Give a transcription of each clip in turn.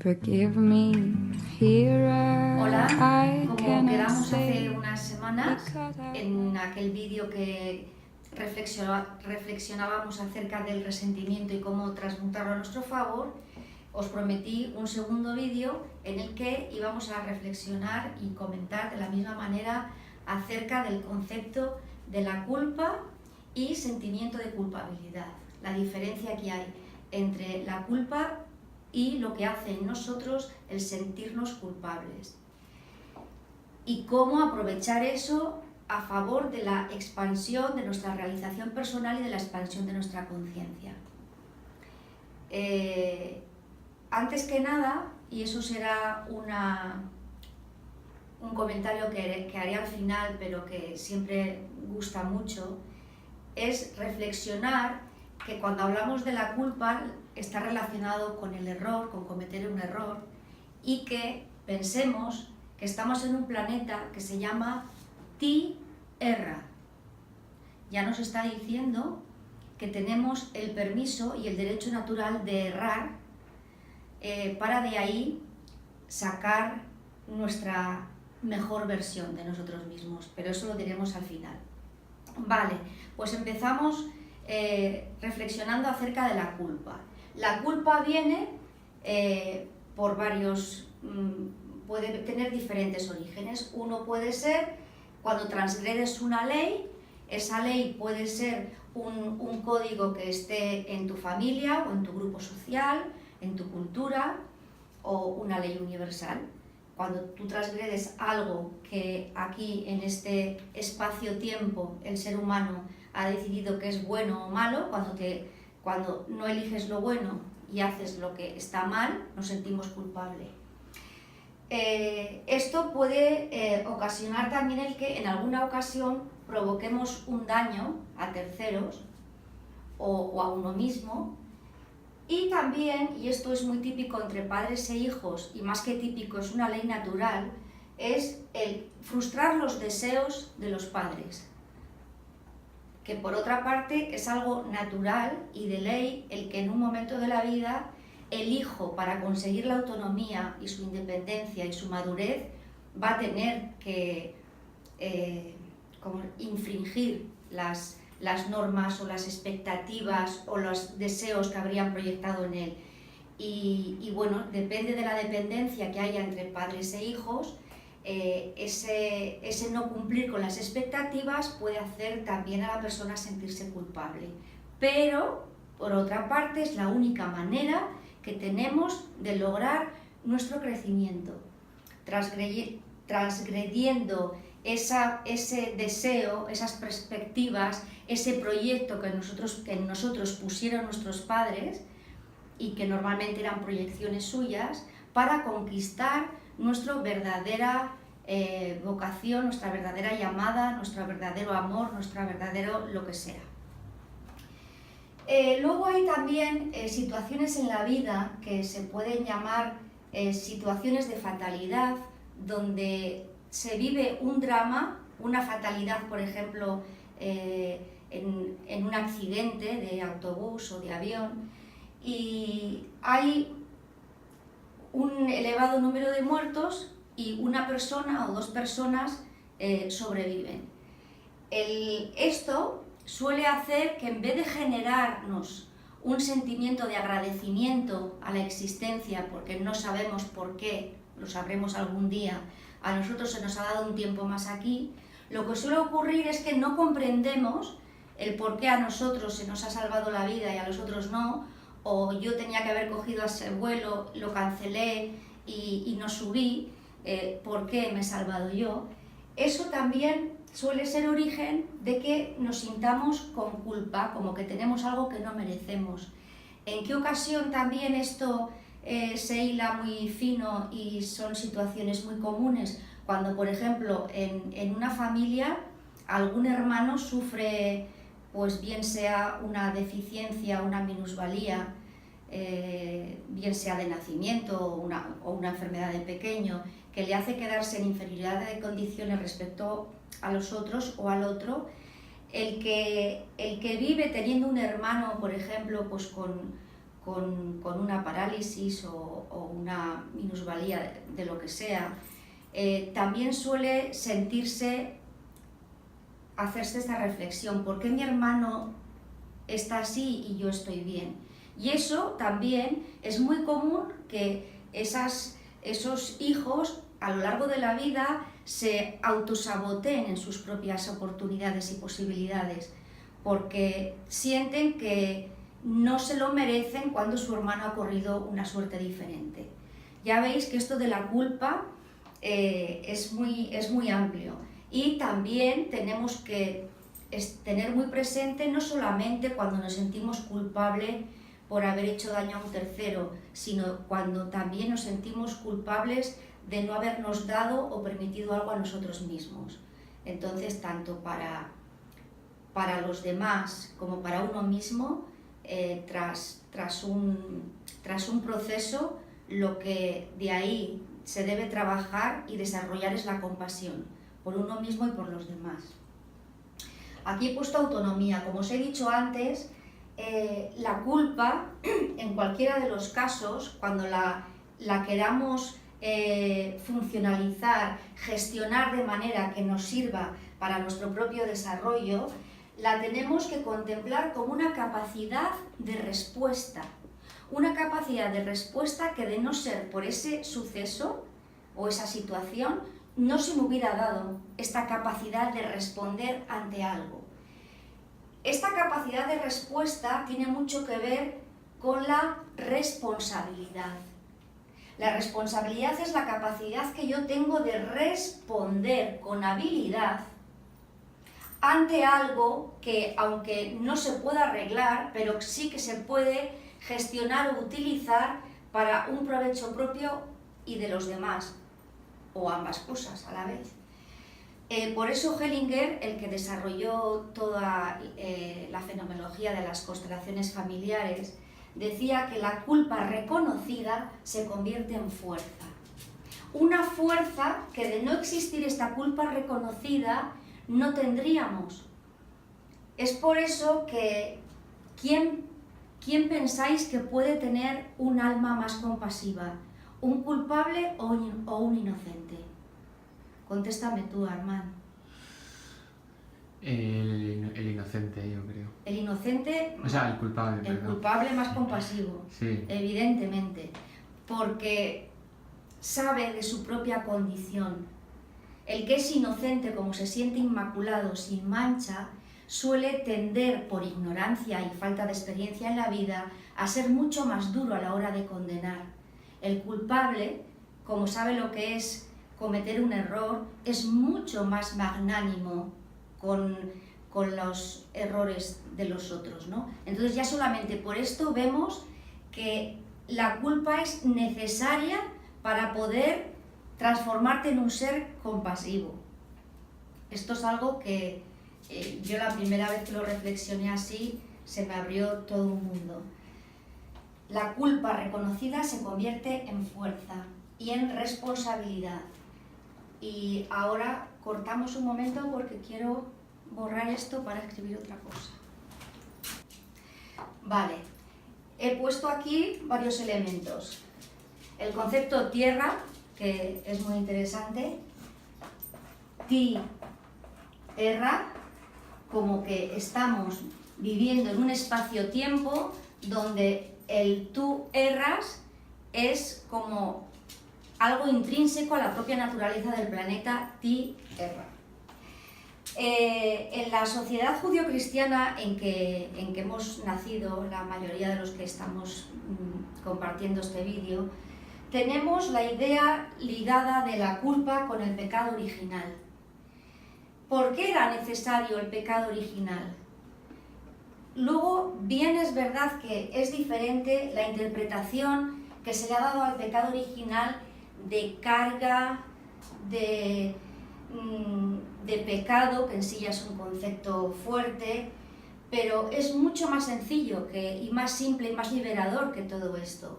Forgive me, here Hola, I como cannot quedamos hace say unas semanas because I en aquel vídeo que reflexionábamos acerca del resentimiento y cómo transmutarlo a nuestro favor, os prometí un segundo vídeo en el que íbamos a reflexionar y comentar de la misma manera acerca del concepto de la culpa y sentimiento de culpabilidad, la diferencia que hay entre la culpa y lo que hace en nosotros el sentirnos culpables. Y cómo aprovechar eso a favor de la expansión de nuestra realización personal y de la expansión de nuestra conciencia. Antes que nada, y eso será un comentario que haré al final, pero que siempre gusta mucho, es reflexionar que cuando hablamos de la culpa está relacionado con el error, con cometer un error, y que pensemos que estamos en un planeta que se llama Tierra. Ya nos está diciendo que tenemos el permiso y el derecho natural de errar para de ahí sacar nuestra mejor versión de nosotros mismos, pero eso lo diremos al final. Vale, pues empezamos reflexionando acerca de la culpa. La culpa viene por varios, puede tener diferentes orígenes. Uno puede ser cuando transgredes una ley, esa ley puede ser un código que esté en tu familia o en tu grupo social, en tu cultura, o una ley universal. Cuando tú transgredes algo que aquí en este espacio-tiempo el ser humano ha decidido que es bueno o malo, cuando no eliges lo bueno y haces lo que está mal, nos sentimos culpables. Esto puede ocasionar también el que en alguna ocasión provoquemos un daño a terceros o a uno mismo. Y también, y esto es muy típico entre padres e hijos, y más que típico, es una ley natural, es el frustrar los deseos de los padres. Que por otra parte es algo natural y de ley el que en un momento de la vida el hijo, para conseguir la autonomía y su independencia y su madurez, va a tener que infringir las normas o las expectativas o los deseos que habrían proyectado en él. Y bueno, depende de la dependencia que haya entre padres e hijos, ese no cumplir con las expectativas puede hacer también a la persona sentirse culpable. Pero, por otra parte, es la única manera que tenemos de lograr nuestro crecimiento, transgrediendo ese deseo, esas perspectivas, ese proyecto que en nosotros pusieron nuestros padres y que normalmente eran proyecciones suyas, para conquistar nuestra verdadera vocación, nuestra verdadera llamada, nuestro verdadero amor, nuestro verdadero lo que sea. Luego hay también situaciones en la vida que se pueden llamar situaciones de fatalidad, donde se vive un drama, una fatalidad, por ejemplo, en un accidente de autobús o de avión, y hay un elevado número de muertos y una persona o dos personas sobreviven. Esto suele hacer que en vez de generarnos un sentimiento de agradecimiento a la existencia, porque no sabemos por qué, lo sabremos algún día, a nosotros se nos ha dado un tiempo más aquí, lo que suele ocurrir es que no comprendemos el por qué a nosotros se nos ha salvado la vida y a los otros no, o yo tenía que haber cogido ese vuelo, lo cancelé y no subí, ¿por qué me he salvado yo? Eso también suele ser origen de que nos sintamos con culpa, como que tenemos algo que no merecemos. ¿En qué ocasión también esto se hila muy fino y son situaciones muy comunes? Cuando, por ejemplo, en una familia algún hermano sufre, pues bien sea una deficiencia, una minusvalía, bien sea de nacimiento o una enfermedad de pequeño, que le hace quedarse en inferioridad de condiciones respecto a los otros o al otro, el que vive teniendo un hermano, por ejemplo, pues con una parálisis o una minusvalía de lo que sea, también suele hacerse esta reflexión: ¿por qué mi hermano está así y yo estoy bien? Y eso también es muy común, que esos hijos a lo largo de la vida se autosaboteen en sus propias oportunidades y posibilidades, porque sienten que no se lo merecen cuando su hermano ha corrido una suerte diferente. Ya veis que esto de la culpa es muy amplio, y también tenemos que tener muy presente no solamente cuando nos sentimos culpables por haber hecho daño a un tercero, sino cuando también nos sentimos culpables de no habernos dado o permitido algo a nosotros mismos. Entonces, tanto para los demás como para uno mismo, tras un proceso, lo que de ahí se debe trabajar y desarrollar es la compasión por uno mismo y por los demás. Aquí he puesto autonomía. Como os he dicho antes, la culpa, en cualquiera de los casos, cuando la queramos funcionalizar, gestionar de manera que nos sirva para nuestro propio desarrollo, la tenemos que contemplar como una capacidad de respuesta. Una capacidad de respuesta que, de no ser por ese suceso o esa situación, no se me hubiera dado esta capacidad de responder ante algo. Esta capacidad de respuesta tiene mucho que ver con la responsabilidad. La responsabilidad es la capacidad que yo tengo de responder con habilidad ante algo que, aunque no se pueda arreglar, pero sí que se puede gestionar o utilizar para un provecho propio y de los demás, o ambas cosas a la vez. Por eso Hellinger, el que desarrolló toda la fenomenología de las constelaciones familiares, decía que la culpa reconocida se convierte en fuerza. Una fuerza que, de no existir esta culpa reconocida, no tendríamos. Es por eso que ¿quién pensáis que puede tener un alma más compasiva? ¿Un culpable o un inocente? Contéstame tú, Armand. El inocente, yo creo. El inocente, O sea, el culpable. el culpable más compasivo, sí. Evidentemente, porque sabe de su propia condición. El que es inocente, como se siente inmaculado, sin mancha, suele tender, por ignorancia y falta de experiencia en la vida, a ser mucho más duro a la hora de condenar. El culpable, como sabe lo que es cometer un error, es mucho más magnánimo con los errores de los otros, ¿no? Entonces, ya solamente por esto vemos que la culpa es necesaria para poder transformarte en un ser compasivo. Esto es algo que yo, la primera vez que lo reflexioné así, se me abrió todo un mundo. La culpa reconocida se convierte en fuerza y en responsabilidad. Y ahora cortamos un momento porque quiero borrar esto para escribir otra cosa. Vale, he puesto aquí varios elementos. El concepto tierra, que es muy interesante. Ti, erra, como que estamos viviendo en un espacio-tiempo donde el tú erras es como algo intrínseco a la propia naturaleza del planeta Tierra. En la sociedad judio-cristiana en que hemos nacido, la mayoría de los que estamos compartiendo este vídeo, tenemos la idea ligada de la culpa con el pecado original. ¿Por qué era necesario el pecado original? Luego, bien es verdad que es diferente la interpretación que se le ha dado al pecado original de carga, de pecado, que en sí ya es un concepto fuerte, pero es mucho más sencillo y más simple y más liberador que todo esto.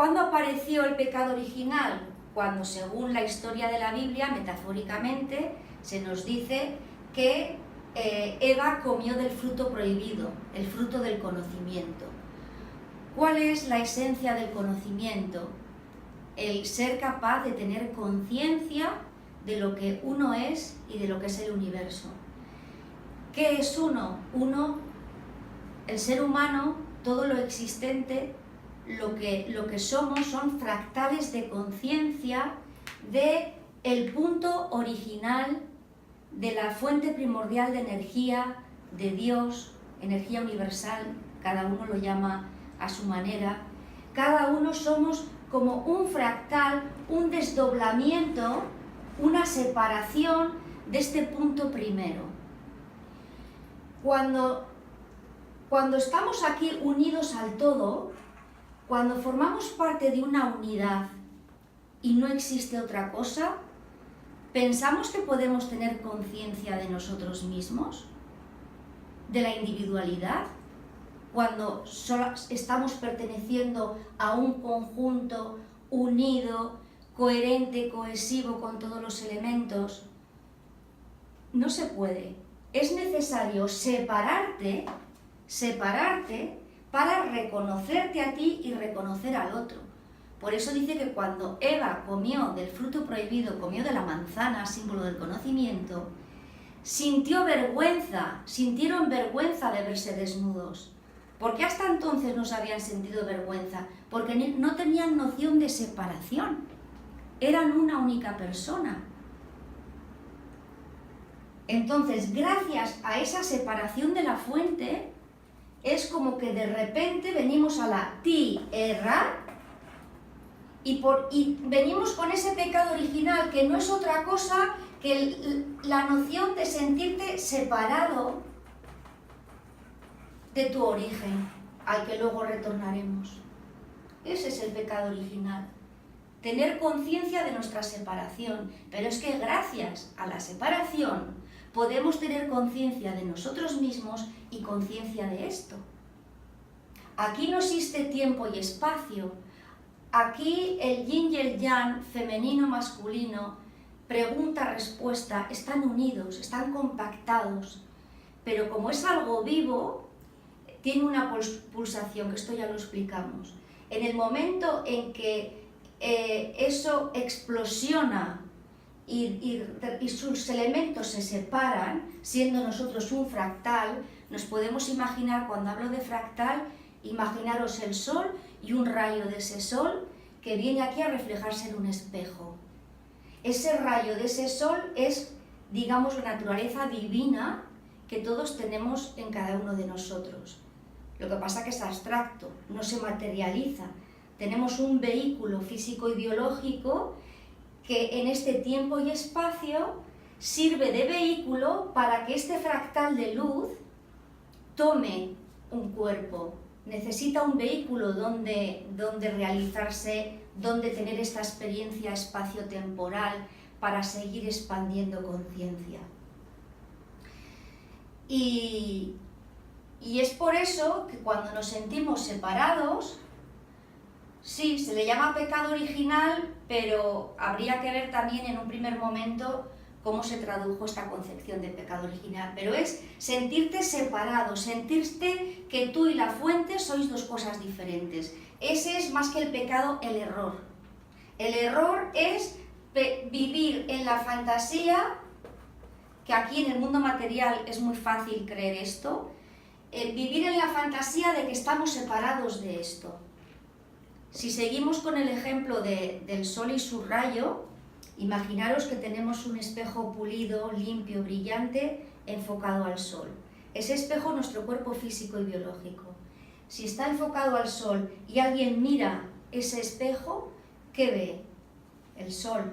¿Cuándo apareció el pecado original? Cuando, según la historia de la Biblia, metafóricamente, se nos dice que Eva comió del fruto prohibido, el fruto del conocimiento. ¿Cuál es la esencia del conocimiento? El ser capaz de tener conciencia de lo que uno es y de lo que es el universo. ¿Qué es uno? Uno, el ser humano, todo lo existente, lo que somos son fractales de conciencia de el punto original de la fuente primordial de energía de Dios, energía universal, cada uno lo llama a su manera. Cada uno somos como un fractal, un desdoblamiento, una separación de este punto primero. Cuando estamos aquí unidos al todo, cuando formamos parte de una unidad y no existe otra cosa, ¿pensamos que podemos tener conciencia de nosotros mismos? ¿De la individualidad? Cuando solo estamos perteneciendo a un conjunto unido, coherente, cohesivo con todos los elementos, no se puede. Es necesario separarte para reconocerte a ti y reconocer al otro. Por eso dice que cuando Eva comió del fruto prohibido, comió de la manzana, símbolo del conocimiento, sintieron vergüenza de verse desnudos. ¿Por qué hasta entonces no se habían sentido vergüenza? Porque no tenían noción de separación. Eran una única persona. Entonces, gracias a esa separación de la fuente, es como que de repente venimos a la tierra y venimos con ese pecado original que no es otra cosa que la noción de sentirte separado de tu origen, al que luego retornaremos. Ese es el pecado original. Tener conciencia de nuestra separación, pero es que gracias a la separación podemos tener conciencia de nosotros mismos y conciencia de esto. Aquí no existe tiempo y espacio. Aquí el yin y el yang, femenino, masculino, pregunta-respuesta, están unidos, están compactados. Pero como es algo vivo, tiene una pulsación, que esto ya lo explicamos. En el momento en que eso explosiona y sus elementos se separan, siendo nosotros un fractal, nos podemos imaginar, cuando hablo de fractal, imaginaros el sol y un rayo de ese sol que viene aquí a reflejarse en un espejo. Ese rayo de ese sol es, digamos, la naturaleza divina que todos tenemos en cada uno de nosotros. Lo que pasa es que es abstracto, no se materializa. Tenemos un vehículo físico y biológico que en este tiempo y espacio sirve de vehículo para que este fractal de luz tome un cuerpo. Necesita un vehículo donde realizarse, donde tener esta experiencia espacio-temporal para seguir expandiendo conciencia. Y es por eso que cuando nos sentimos separados, sí, se le llama pecado original, pero habría que ver también en un primer momento cómo se tradujo esta concepción de pecado original. Pero es sentirte separado, sentirte que tú y la fuente sois dos cosas diferentes. Ese es más que el pecado, el error. El error es vivir en la fantasía, que aquí en el mundo material es muy fácil creer esto, vivir en la fantasía de que estamos separados de esto. Si seguimos con el ejemplo del sol y su rayo, imaginaros que tenemos un espejo pulido, limpio, brillante, enfocado al sol. Ese espejo es nuestro cuerpo físico y biológico. Si está enfocado al sol y alguien mira ese espejo, ¿qué ve? El sol.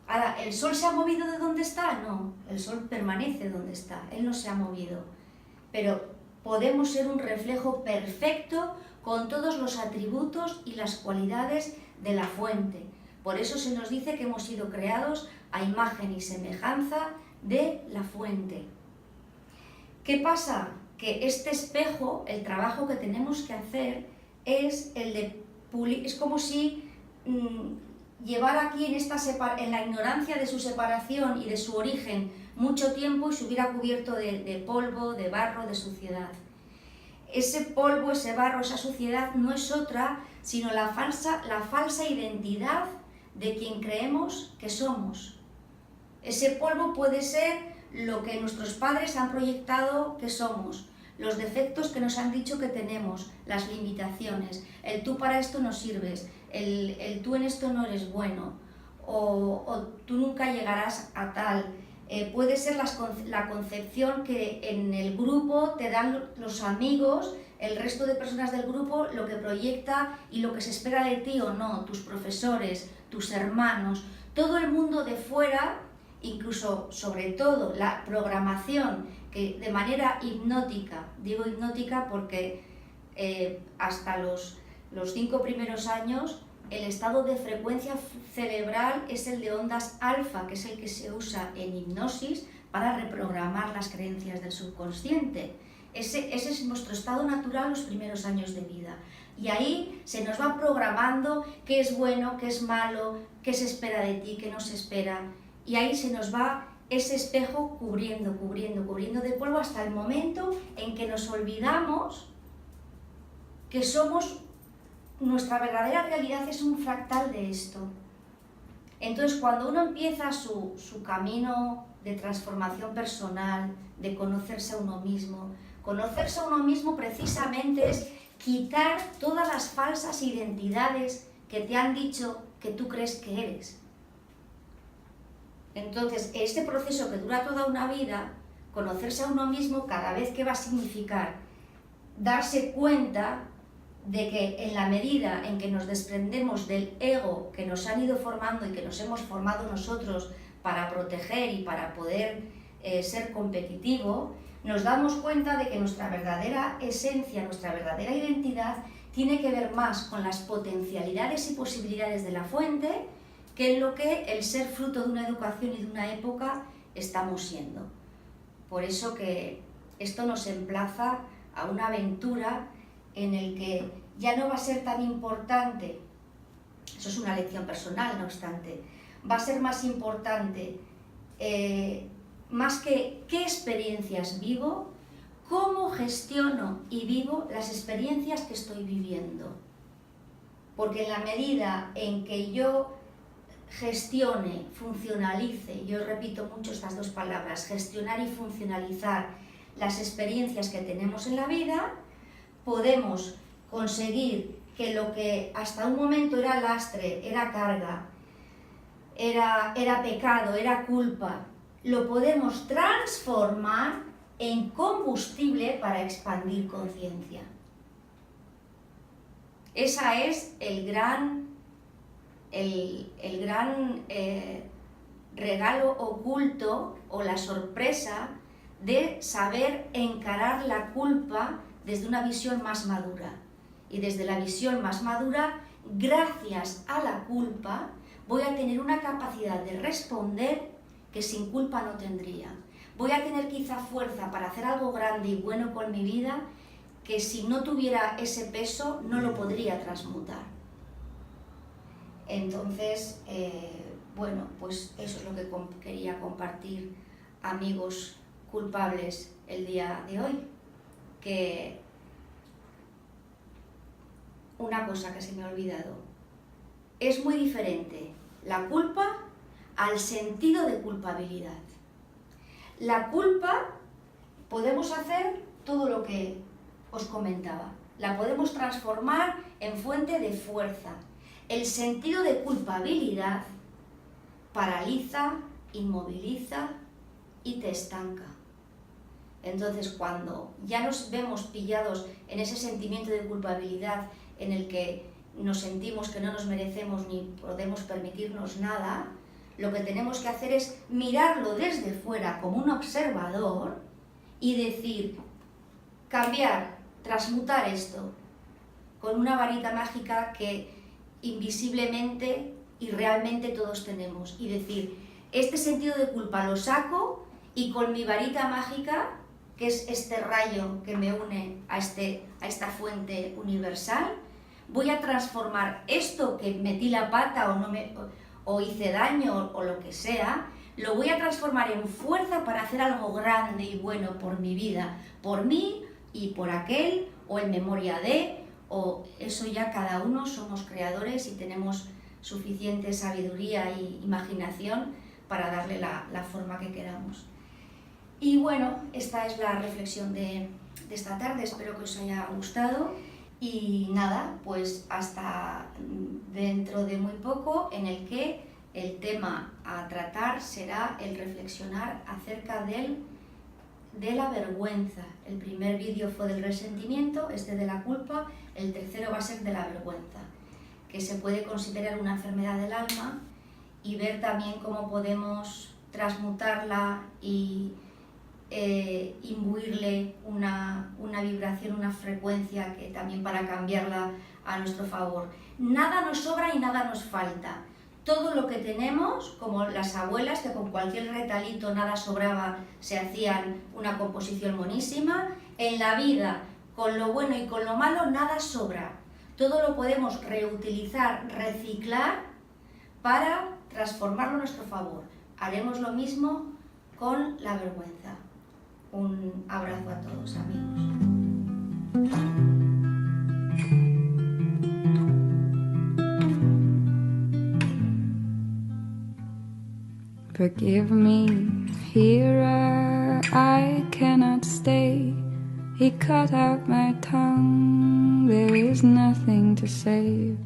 Ahora, ¿el sol se ha movido de donde está? No, el sol permanece donde está, él no se ha movido. Pero podemos ser un reflejo perfecto con todos los atributos y las cualidades de la fuente. Por eso se nos dice que hemos sido creados a imagen y semejanza de la fuente. ¿Qué pasa? Que este espejo, el trabajo que tenemos que hacer es el de es como si llevara aquí en la ignorancia de su separación y de su origen mucho tiempo y se hubiera cubierto de polvo, de barro, de suciedad. Ese polvo, ese barro, esa suciedad no es otra sino la falsa identidad de quien creemos que somos. Ese polvo puede ser lo que nuestros padres han proyectado que somos, los defectos que nos han dicho que tenemos, las limitaciones, el tú para esto no sirves, el tú en esto no eres bueno, o tú nunca llegarás a tal. Puede ser la concepción que en el grupo te dan los amigos, el resto de personas del grupo, lo que proyecta y lo que se espera de ti o no, tus profesores, tus hermanos, todo el mundo de fuera, incluso sobre todo la programación que de manera hipnótica, digo hipnótica porque hasta los 5 primeros años el estado de frecuencia cerebral es el de ondas alfa, que es el que se usa en hipnosis para reprogramar las creencias del subconsciente. Ese es nuestro estado natural los primeros años de vida. Y ahí se nos va programando qué es bueno, qué es malo, qué se espera de ti, qué no se espera. Y ahí se nos va ese espejo cubriendo de polvo hasta el momento en que nos olvidamos que nuestra verdadera realidad es un fractal de esto. Entonces, cuando uno empieza su camino de transformación personal, de conocerse a uno mismo precisamente es quitar todas las falsas identidades que te han dicho que tú crees que eres. Entonces, este proceso que dura toda una vida, conocerse a uno mismo cada vez que va a significar darse cuenta de que en la medida en que nos desprendemos del ego que nos han ido formando y que nos hemos formado nosotros para proteger y para poder ser competitivo, nos damos cuenta de que nuestra verdadera esencia, nuestra verdadera identidad tiene que ver más con las potencialidades y posibilidades de la fuente que en lo que el ser fruto de una educación y de una época estamos siendo. Por eso que esto nos emplaza a una aventura en el que ya no va a ser tan importante, eso es una lección personal no obstante, va a ser más importante, más que qué experiencias vivo, cómo gestiono y vivo las experiencias que estoy viviendo. Porque en la medida en que yo gestione, funcionalice, yo repito mucho estas dos palabras, gestionar y funcionalizar las experiencias que tenemos en la vida, podemos conseguir que lo que hasta un momento era lastre, era carga, era pecado, era culpa, lo podemos transformar en combustible para expandir conciencia. Esa es el gran regalo oculto o la sorpresa de saber encarar la culpa desde una visión más madura. Y desde la visión más madura, gracias a la culpa, voy a tener una capacidad de responder que sin culpa no tendría. Voy a tener quizá fuerza para hacer algo grande y bueno con mi vida que si no tuviera ese peso no lo podría transmutar. Entonces, bueno, pues eso es lo que quería compartir, amigos culpables, el día de hoy. Que una cosa que se me ha olvidado, es muy diferente la culpa al sentido de culpabilidad. La culpa podemos hacer todo lo que os comentaba, la podemos transformar en fuente de fuerza. El sentido de culpabilidad paraliza, inmoviliza y te estanca. Entonces, cuando ya nos vemos pillados en ese sentimiento de culpabilidad en el que nos sentimos que no nos merecemos ni podemos permitirnos nada, lo que tenemos que hacer es mirarlo desde fuera como un observador y decir, cambiar, transmutar esto con una varita mágica que invisiblemente y realmente todos tenemos. Y decir, este sentido de culpa lo saco y con mi varita mágica, que es este rayo que me une a esta fuente universal, voy a transformar esto que metí la pata o hice daño o lo que sea, lo voy a transformar en fuerza para hacer algo grande y bueno por mi vida, por mí y por aquel, o en memoria de, o eso ya cada uno somos creadores y tenemos suficiente sabiduría e imaginación para darle la forma que queramos. Y bueno, esta es la reflexión de esta tarde, espero que os haya gustado y nada, pues hasta dentro de muy poco, en el que el tema a tratar será el reflexionar acerca de la vergüenza. El primer vídeo fue del resentimiento, este de la culpa, el tercero va a ser de la vergüenza, que se puede considerar una enfermedad del alma, y ver también cómo podemos transmutarla y imbuirle una vibración, una frecuencia que también para cambiarla a nuestro favor. Nada nos sobra y nada nos falta. Todo lo que tenemos, como las abuelas que con cualquier retalito nada sobraba, se hacían una composición monísima, en la vida, con lo bueno y con lo malo, nada sobra. Todo lo podemos reutilizar, reciclar para transformarlo a nuestro favor. Haremos lo mismo con la vergüenza. Un abrazo a todos, amigos. Forgive me, hearer, I cannot stay. He cut out my tongue, there is nothing to save.